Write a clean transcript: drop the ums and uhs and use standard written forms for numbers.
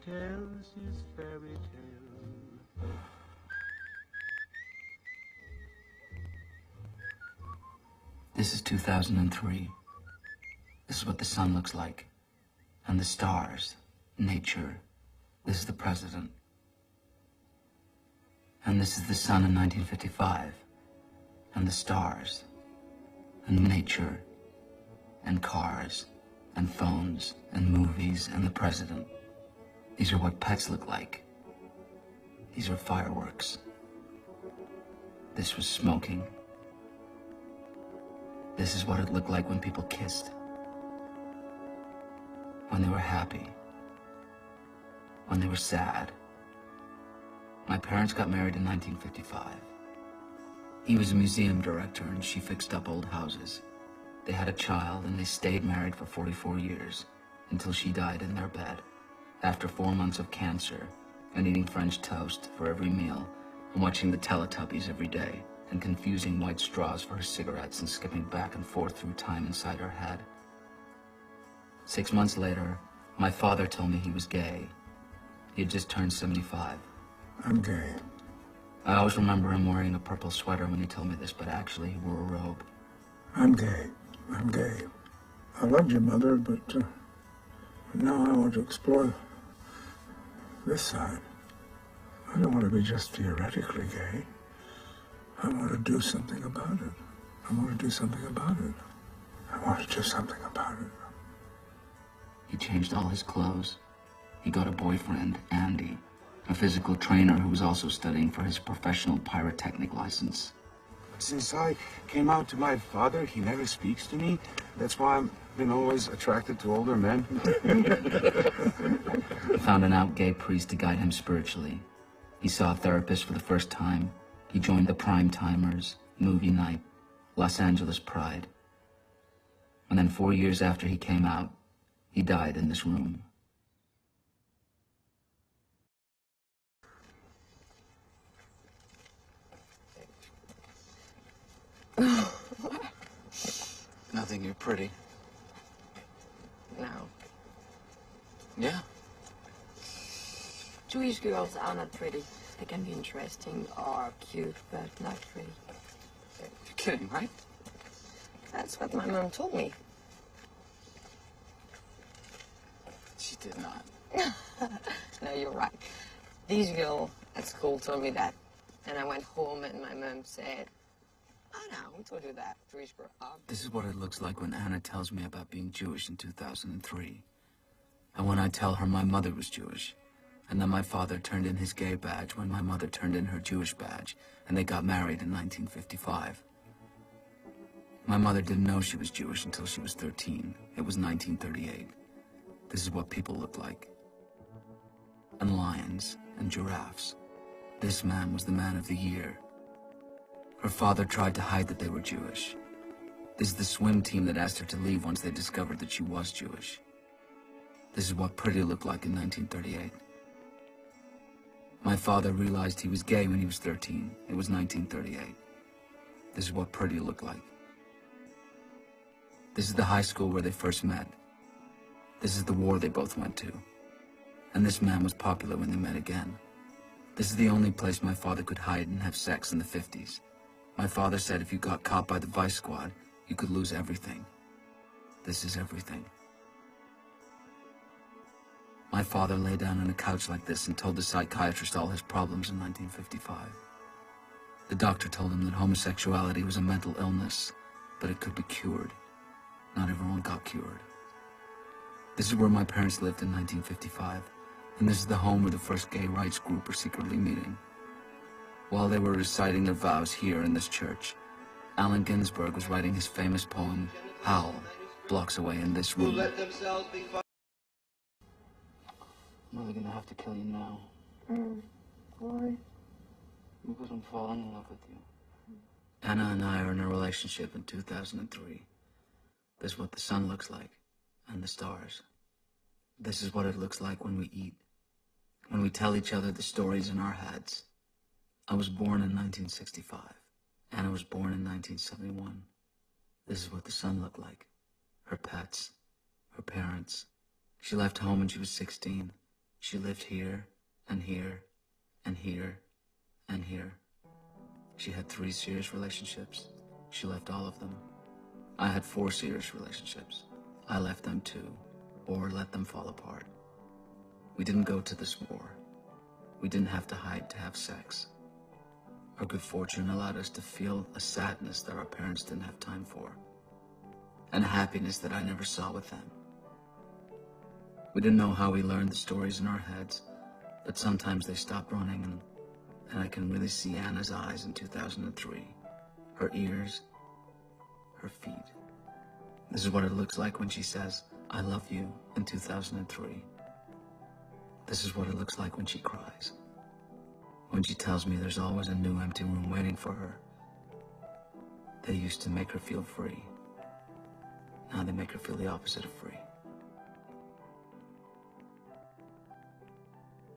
tells his fairy tale. This is 2003. This is what the sun looks like. And the stars, nature. This is the president. And this is the sun in 1955. And the stars, and nature, and cars, and phones, and movies, and the president. These are what pets look like. These are fireworks. This was smoking. This is what it looked like when people kissed. When they were happy. When they were sad. My parents got married in 1955. He was a museum director and she fixed up old houses. They had a child and they stayed married for 44 years until she died in their bed after 4 months of cancer and eating French toast for every meal and watching the Teletubbies every day and confusing white straws for her cigarettes and skipping back and forth through time inside her head. 6 months later, my father told me he was gay. He had just turned 75. I'm gay. I always remember him wearing a purple sweater when he told me this, but actually he wore a robe. I'm gay. I'm gay. I loved your mother, but now I want to explore this side. I don't want to be just theoretically gay. I want to do something about it. I want to do something about it. I want to do something about it. He changed all his clothes. He got a boyfriend, Andy, a physical trainer who was also studying for his professional pyrotechnic license. Since I came out to my father, he never speaks to me. That's why I've been always attracted to older men. He found an out gay priest to guide him spiritually. He saw a therapist for the first time. He joined the Prime Timers, movie night, Los Angeles Pride. And then 4 years after he came out, he died in this room. Nothing, you're pretty. No. Yeah? Jewish girls are not pretty. They can be interesting or cute, but not pretty. You're kidding, right? That's what my mom told me. She did not. No, you're right. These girls at school told me that. And I went home and my mom said, "Oh no, who told you that? Jewish girl are..." This is what it looks like when Anna tells me about being Jewish in 2003. And when I tell her my mother was Jewish, and then my father turned in his gay badge when my mother turned in her Jewish badge, and they got married in 1955. My mother didn't know she was Jewish until she was 13. It was 1938. This is what people look like. And lions and giraffes. This man was the man of the year. Her father tried to hide that they were Jewish. This is the swim team that asked her to leave once they discovered that she was Jewish. This is what pretty looked like in 1938. My father realized he was gay when he was 13. It was 1938. This is what pretty looked like. This is the high school where they first met. This is the war they both went to. And this man was popular when they met again. This is the only place my father could hide and have sex in the 50s. My father said if you got caught by the Vice Squad, you could lose everything. This is everything. My father lay down on a couch like this and told the psychiatrist all his problems in 1955. The doctor told him that homosexuality was a mental illness, but it could be cured. Not everyone got cured. This is where my parents lived in 1955, and this is the home where the first gay rights group were secretly meeting. While they were reciting their vows here in this church, Allen Ginsberg was writing his famous poem, Howl, blocks away in this room. I'm really gonna have to kill you now. Why? Because I'm falling in love with you. Anna and I are in a relationship in 2003. This is what the sun looks like, and the stars. This is what it looks like when we eat, when we tell each other the stories in our heads. I was born in 1965. Anna was born in 1971. This is what the sun looked like. Her pets, her parents. She left home when she was 16. She lived here, and here, and here, and here. She had 3 serious relationships. She left all of them. I had 4 serious relationships. I left them too, or let them fall apart. We didn't go to this war. We didn't have to hide to have sex. Our good fortune allowed us to feel a sadness that our parents didn't have time for, and a happiness that I never saw with them. We didn't know how we learned the stories in our heads, but sometimes they stopped running, and I can really see Anna's eyes in 2003, her ears, her feet. This is what it looks like when she says, "I love you," in 2003. This is what it looks like when she cries. When she tells me there's always a new empty room waiting for her. They used to make her feel free. Now they make her feel the opposite of free.